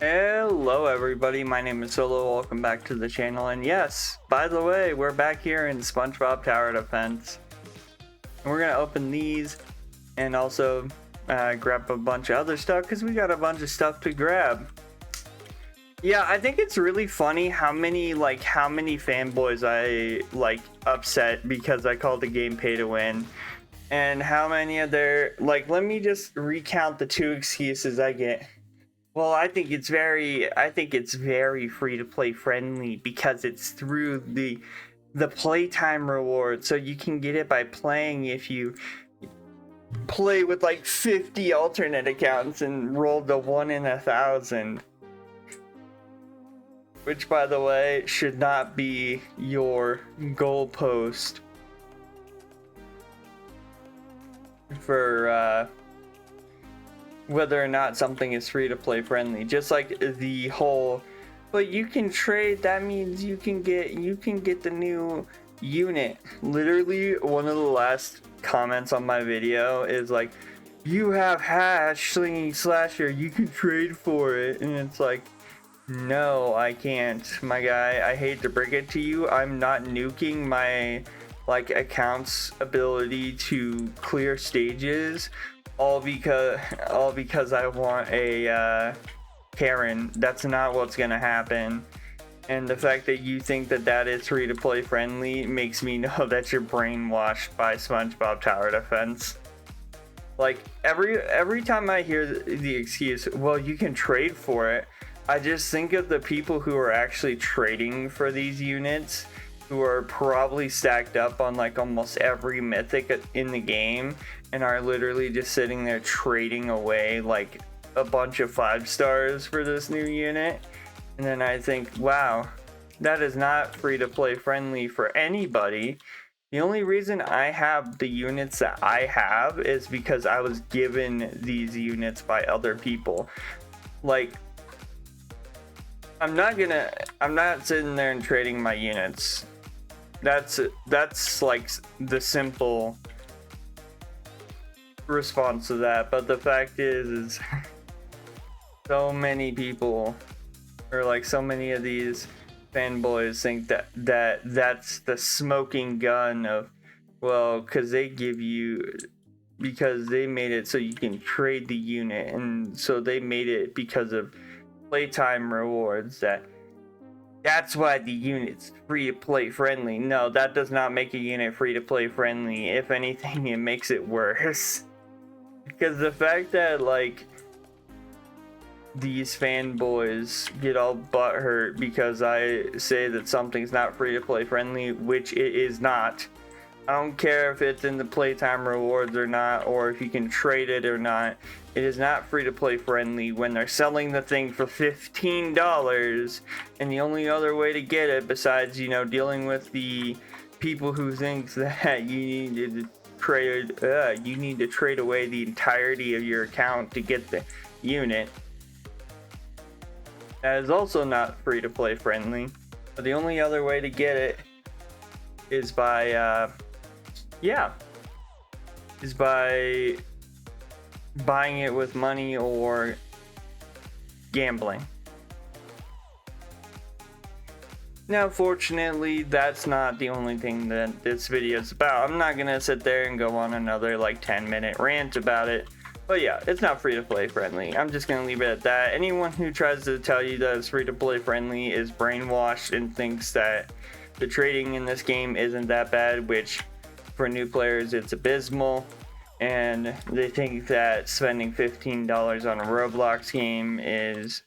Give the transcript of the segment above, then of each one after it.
Hello everybody, my name is Solo, welcome back to the channel, and yes, by the way, we're back here in Spongebob Tower Defense. And we're gonna open these and also grab a bunch of other stuff because we got a bunch of stuff to grab. Yeah, I think it's really funny how many fanboys I upset because I called the game pay to win. And how many of their, let me just recount the two excuses I get. Well, I think it's very free to play friendly because it's through the playtime reward. So you can get it by playing if you play with like 50 alternate accounts and roll the 1 in 1,000. Which, by the way, should not be your goalpost for whether or not something is free to play friendly. Just like the whole, but you can trade, that means you can get the new unit. Literally one of the last comments on my video is like, you have hash slinging slasher, you can trade for it. And it's like, no, I can't, my guy. I hate to break it to you, I'm not nuking my account's ability to clear stages all because I want a Karen. That's not what's gonna happen. And the fact that you think that is free to play friendly makes me know that you're brainwashed by Spongebob Tower Defense. Like every time I hear the excuse, well, you can trade for it, I just think of the people who are actually trading for these units, who are probably stacked up on like almost every mythic in the game and are literally just sitting there trading away like a bunch of 5 stars for this new unit. And then I think, wow, that is not free to play friendly for anybody. The only reason I have the units that I have is because I was given these units by other people. Like, I'm not sitting there and trading my units. That's like the simple response to that. But the fact is so many people, or like so many of these fanboys, think that's the smoking gun of, well, because they made it so you can trade the unit, and so they made it because of playtime rewards, that's why the unit's free to play friendly. No, that does not make a unit free to play friendly. If anything, it makes it worse. Because the fact that like these fanboys get all butthurt because I say that something's not free to play friendly, which it is not. I don't care if it's in the playtime rewards or not, or if you can trade it or not. It is not free to play friendly when they're selling the thing for $15, and the only other way to get it, besides, you know, dealing with the people who think that you need to trade away the entirety of your account to get the unit, that is also not free to play friendly. But the only other way to get it is by buying it with money or gambling. Now, fortunately, that's not the only thing that this video is about. I'm not gonna sit there and go on another like 10-minute rant about it. But yeah, it's not free to play friendly. I'm just gonna leave it at that. Anyone who tries to tell you that it's free to play friendly is brainwashed and thinks that the trading in this game isn't that bad, which for new players it's abysmal. And they think that spending $15 on a Roblox game is,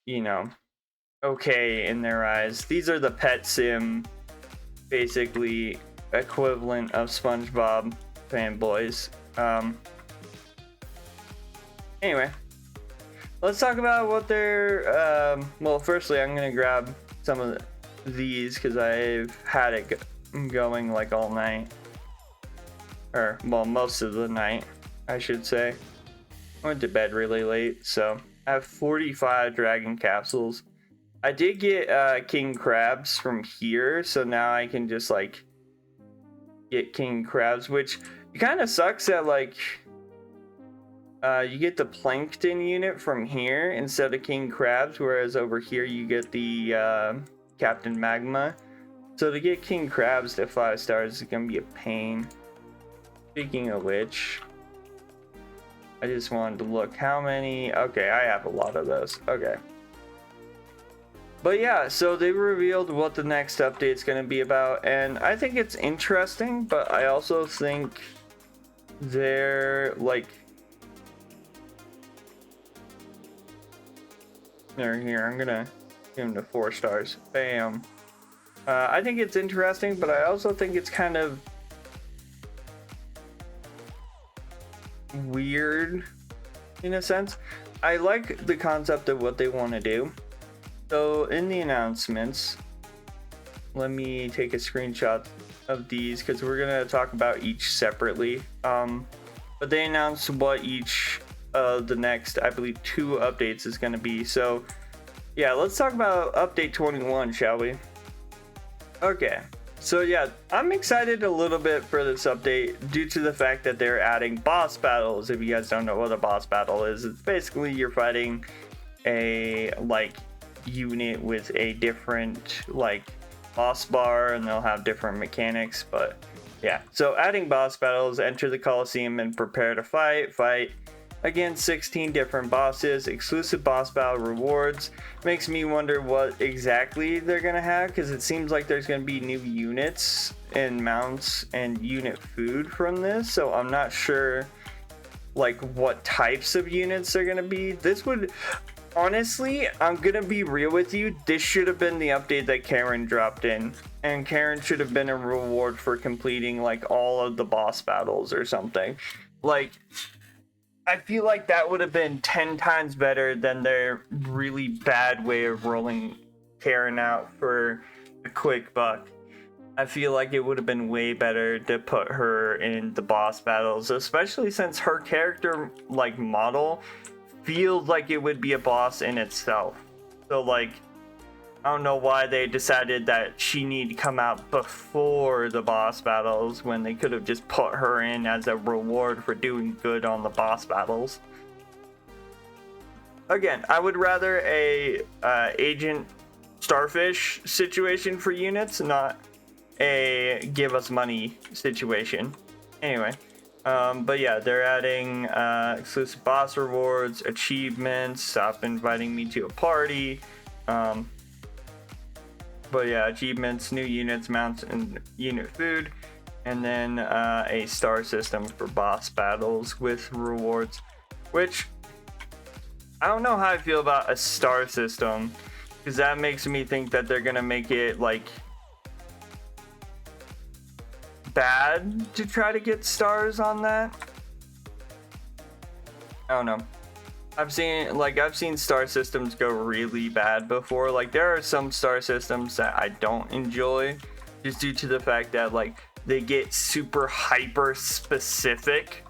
you know, okay in their eyes. These are the pet sim, basically, equivalent of SpongeBob fanboys. Anyway, let's talk about what they're, well, firstly, I'm going to grab some of these because I've had it going like all night. Or, well, most of the night, I should say. I went to bed really late, so I have 45 dragon capsules. I did get king crabs from here, so now I can just like get king crabs, which kind of sucks that like You get the plankton unit from here instead of king crabs, whereas over here you get the Captain Magma. So to get king crabs to 5 stars is gonna be a pain. Speaking of which, I just wanted to look how many. Okay, I have a lot of those. Okay. But yeah, so they revealed what the next update's going to be about, and I think it's interesting, but I also think they're like... They're here, I'm gonna give them to 4 stars. Bam. I think it's interesting, but I also think it's kind of weird in a sense. I like the concept of what they want to do. So in the announcements, let me take a screenshot of these because we're gonna talk about each separately. But they announced what each of the next, I believe, 2 updates is gonna be. So yeah, let's talk about update 21, shall we? Okay, so yeah, I'm excited a little bit for this update due to the fact that they're adding boss battles. If you guys don't know what a boss battle is, it's basically you're fighting a like unit with a different like boss bar, and they'll have different mechanics. But yeah, so adding boss battles, enter the Coliseum and prepare to fight against 16 different bosses, exclusive boss battle rewards. Makes me wonder what exactly they're gonna have, because it seems like there's gonna be new units and mounts and unit food from this, so I'm not sure like what types of units they're gonna be. This would honestly, I'm gonna be real with you, this should have been the update that Karen dropped in, and Karen should have been a reward for completing like all of the boss battles or something. Like, I feel like that would have been 10 times better than their really bad way of rolling Karen out for a quick buck. I feel like it would have been way better to put her in the boss battles, especially since her character like model feels like it would be a boss in itself. So like, I don't know why they decided that she needed to come out before the boss battles when they could have just put her in as a reward for doing good on the boss battles. Again, I would rather a agent starfish situation for units, not a give us money situation. Anyway, but yeah, they're adding exclusive boss rewards, achievements, stop inviting me to a party. But yeah, achievements, new units, mounts, and unit food. And then a star system for boss battles with rewards. Which, I don't know how I feel about a star system, because that makes me think that they're gonna make it like bad to try to get stars on that. I don't know. I've seen star systems go really bad before. Like, there are some star systems that I don't enjoy just due to the fact that like they get super hyper specific,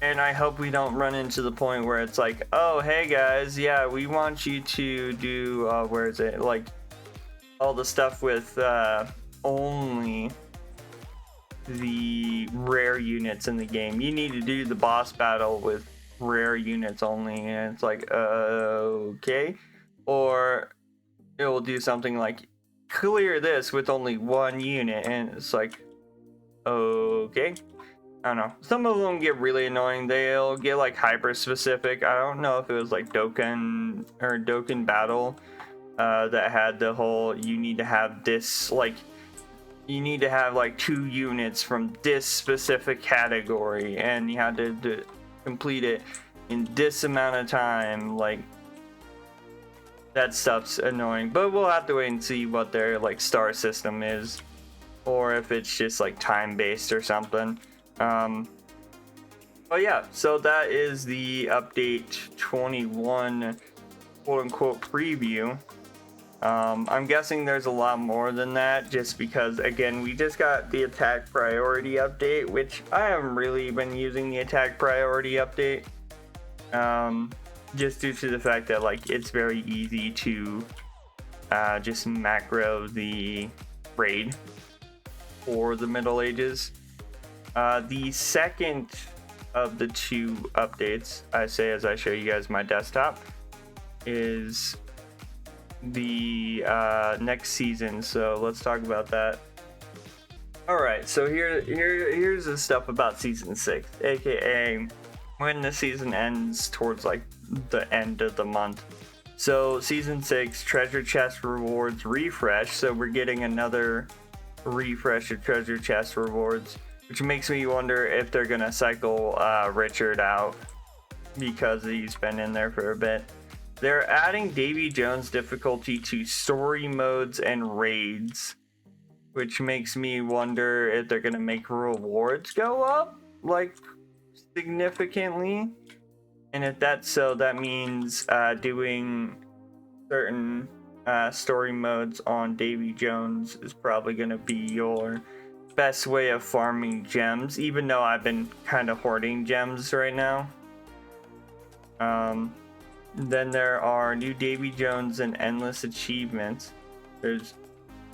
and I hope we don't run into the point where it's like, oh hey guys, yeah, we want you to do where is it, like all the stuff with only the rare units in the game. You need to do the boss battle with rare units only, and it's like okay. Or it will do something like clear this with only 1 unit, and it's like okay. I don't know, some of them get really annoying. They'll get like hyper specific. I don't know if it was like Dokkan Battle that had the whole you need to have this, like you need to have like 2 units from this specific category, and you had to complete it in this amount of time. Like, that stuff's annoying, but we'll have to wait and see what their like star system is, or if it's just like time based or something. But yeah, so that is the update 21 quote unquote preview. I'm guessing there's a lot more than that, just because again we just got the attack priority update, which I haven't really been using the attack priority update, just due to the fact that like it's very easy to just macro the raid for the Middle Ages. The second of the two updates, I say as I show you guys my desktop, is the next season. So let's talk about that. All right, so here's the stuff about season 6, aka when the season ends towards like the end of the month. So season 6 treasure chest rewards refresh, so we're getting another refresh of treasure chest rewards, which makes me wonder if they're gonna cycle Richard out because he's been in there for a bit. They're adding Davy Jones difficulty to story modes and raids, which makes me wonder if they're gonna make rewards go up like significantly. And if that's so, that means doing certain story modes on Davy Jones is probably gonna be your best way of farming gems, even though I've been kind of hoarding gems right now. Then there are new Davy Jones and endless achievements. There's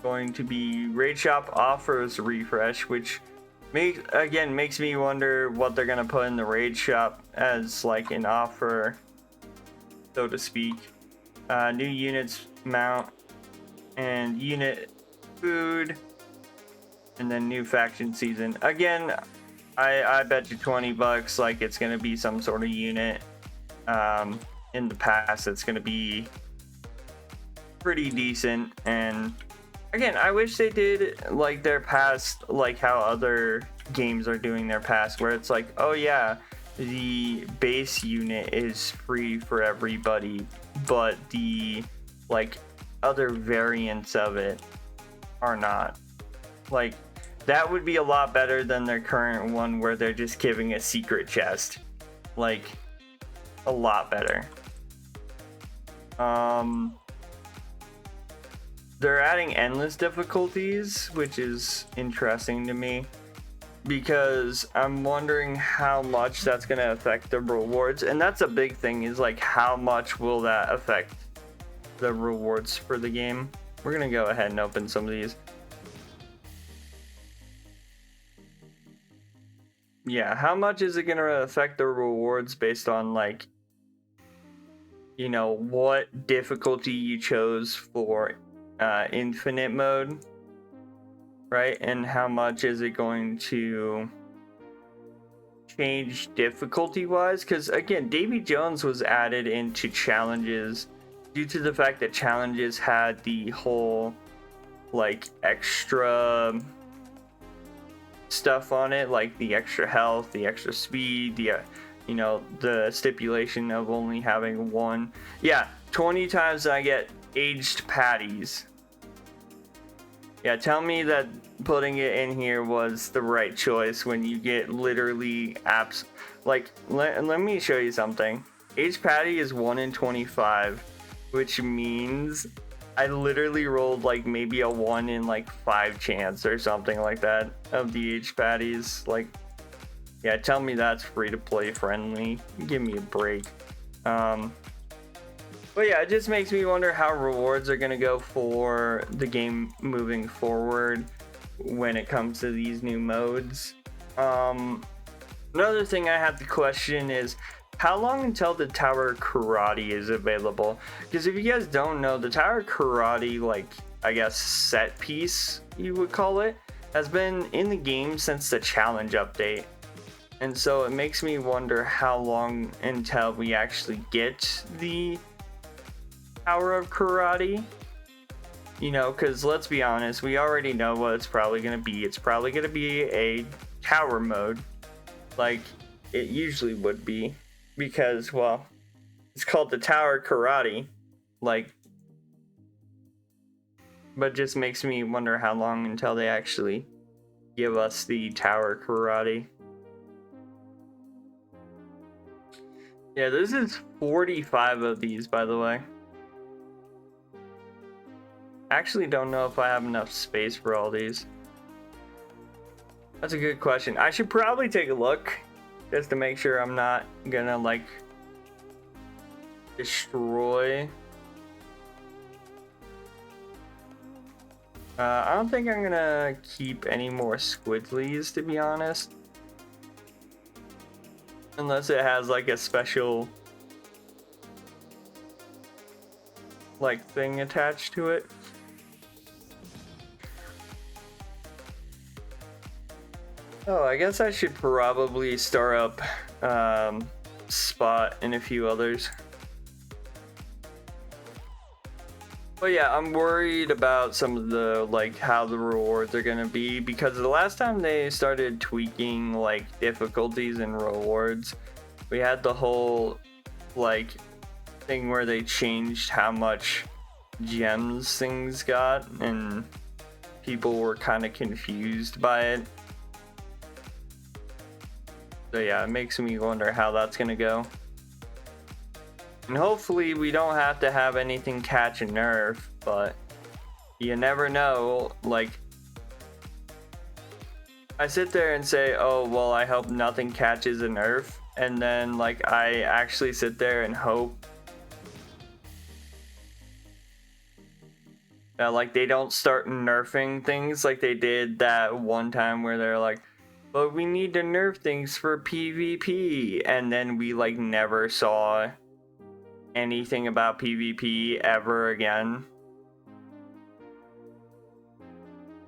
going to be Raid Shop offers refresh, which makes me wonder what they're gonna put in the Raid Shop as like an offer, so to speak. New units mount and unit food, and then new faction season. Again, I bet you $20 like it's gonna be some sort of unit. In the past, it's gonna be pretty decent. And again, I wish they did like their past, like how other games are doing their past, where it's like, oh yeah, the base unit is free for everybody, but the like other variants of it are not. Like, that would be a lot better than their current one where they're just giving a secret chest. Like, a lot better. They're adding endless difficulties, which is interesting to me, because I'm wondering how much that's going to affect the rewards. And that's a big thing, is like, how much will that affect the rewards for the game? We're going to go ahead and open some of these. Yeah, how much is it going to affect the rewards based on like, you know, what difficulty you chose for infinite mode, right? And how much is it going to change difficulty wise? Because again, Davy Jones was added into challenges due to the fact that challenges had the whole like extra stuff on it, like the extra health, the extra speed, the you know, the stipulation of only having one. Yeah, 20 times I get aged patties. Yeah, tell me that putting it in here was the right choice when you get literally apps. Like, let me show you something. Aged patty is 1 in 25, which means I literally rolled like maybe a 1 in like 5 chance or something like that of the aged patties. Like, yeah, tell me that's free to play friendly. Give me a break. But yeah, it just makes me wonder how rewards are gonna go for the game moving forward when it comes to these new modes. Another thing I have to question is how long until the Tower Karate is available? Because if you guys don't know, the Tower Karate, like, I guess set piece you would call it, has been in the game since the challenge update. And so it makes me wonder how long until we actually get the Tower of Karate. You know, because let's be honest, we already know what it's probably going to be. It's probably going to be a tower mode, like it usually would be, because, well, it's called the Tower Karate, like, but it just makes me wonder how long until they actually give us the Tower Karate. Yeah, this is 45 of these, by the way. Actually don't know if I have enough space for all these. That's a good question. I should probably take a look just to make sure I'm not gonna like destroy. I don't think I'm gonna keep any more squidlies, to be honest. Unless it has like a special like thing attached to it. Oh, I guess I should probably start up Spot and a few others. But yeah, I'm worried about some of the, like, how the rewards are gonna be, because the last time they started tweaking, like, difficulties and rewards, we had the whole, like, thing where they changed how much gems things got, and people were kind of confused by it. So yeah, it makes me wonder how that's gonna go. And hopefully we don't have to have anything catch a nerf, but you never know. Like, I sit there and say, oh, well, I hope nothing catches a nerf. And then, like, I actually sit there and hope that, like, they don't start nerfing things like they did that one time where they're like, but we need to nerf things for PvP. And then we, like, never saw anything about PvP ever again.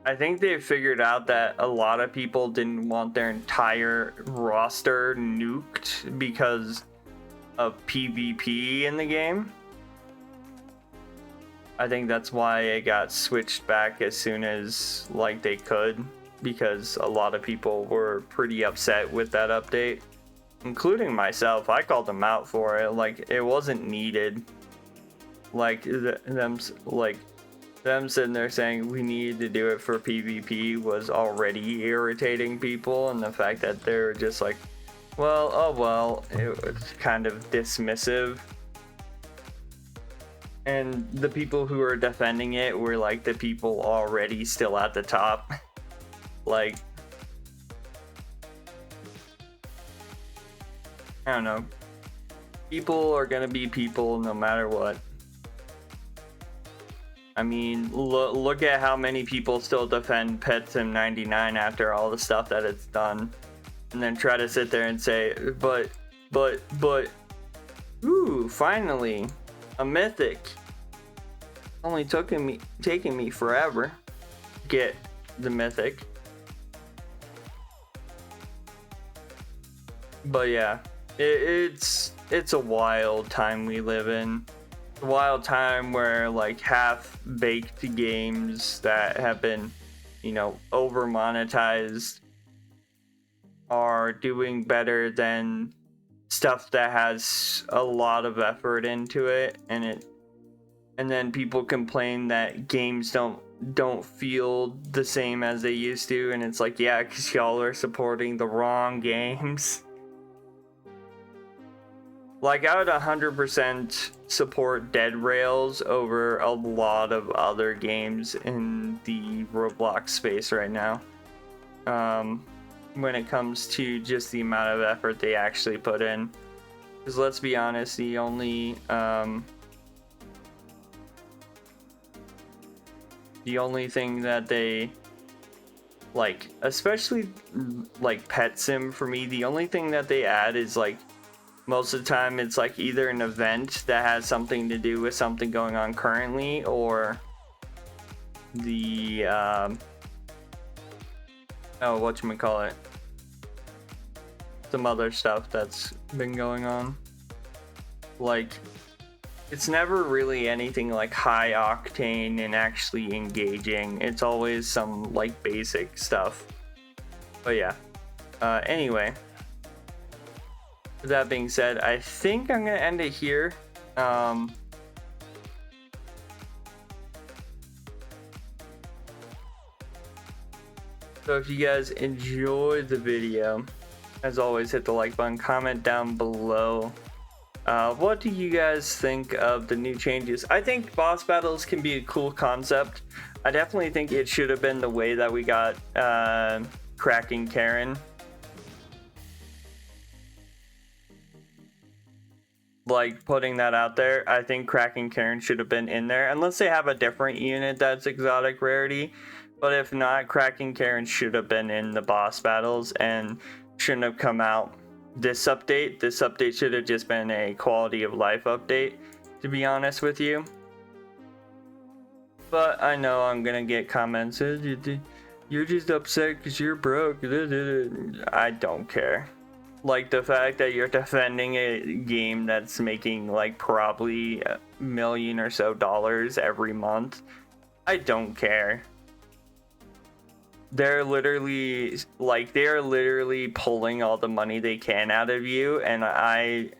I think they figured out that a lot of people didn't want their entire roster nuked because of PvP in the game. I think that's why it got switched back as soon as, like, they could, because a lot of people were pretty upset with that update. Including myself. I called them out for it. Like, it wasn't needed. Like, them sitting there saying we needed to do it for PvP was already irritating people, and the fact that they're just like, well, oh well, it was kind of dismissive. And the people who are defending it were like the people already still at the top. Like, I don't know. People are gonna be people no matter what. I mean, look at how many people still defend PetSim 99 after all the stuff that it's done. And then try to sit there and say, but, ooh, finally, a mythic. Only taking me forever to get the mythic. But yeah. It's a wild time we live in. A wild time where, like, half-baked games that have been, you know, over monetized are doing better than stuff that has a lot of effort into it, and then people complain that games don't feel the same as they used to, and it's like, yeah, because y'all are supporting the wrong games. Like, I would 100% support Dead Rails over a lot of other games in the Roblox space right now. When it comes to just the amount of effort they actually put in. Because let's be honest, the only thing that they, like, especially like Pet Sim for me, the only thing that they add is, like, most of the time it's like either an event that has something to do with something going on currently, or the whatchamacallit, some other stuff that's been going on. Like, it's never really anything like high octane and actually engaging. It's always some, like, basic stuff. But yeah, anyway, with that being said, I think I'm gonna end it here. So if you guys enjoyed the video, as always, hit the like button, comment down below. What do you guys think of the new changes? I think boss battles can be a cool concept. I definitely think it should have been the way that we got Cracking Karen. Like, putting that out there, I think Cracking Karen should have been in there, unless they have a different unit that's exotic rarity. But if not, Cracking Karen should have been in the boss battles and shouldn't have come out this update should have just been a quality of life update, to be honest with you. But I know I'm gonna get comments, you're just upset because you're broke. I don't care. Like, the fact that you're defending a game that's making like probably $1 million or so every month, I don't care. They're literally pulling all the money they can out of you, and I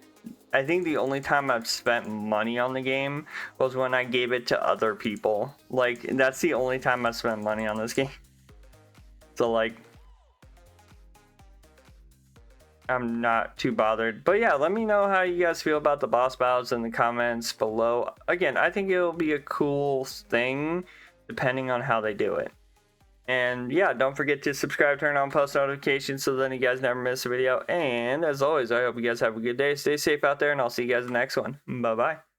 think the only time I've spent money on the game was when I gave it to other people. Like, that's the only time I've spent money on this game. So like, I'm not too bothered. But yeah, let me know how you guys feel about the boss battles in the comments below. Again, I think it'll be a cool thing depending on how they do it. And yeah, don't forget to subscribe, turn on post notifications so then you guys never miss a video. And as always, I hope you guys have a good day. Stay safe out there, and I'll see you guys in the next one. Bye-bye.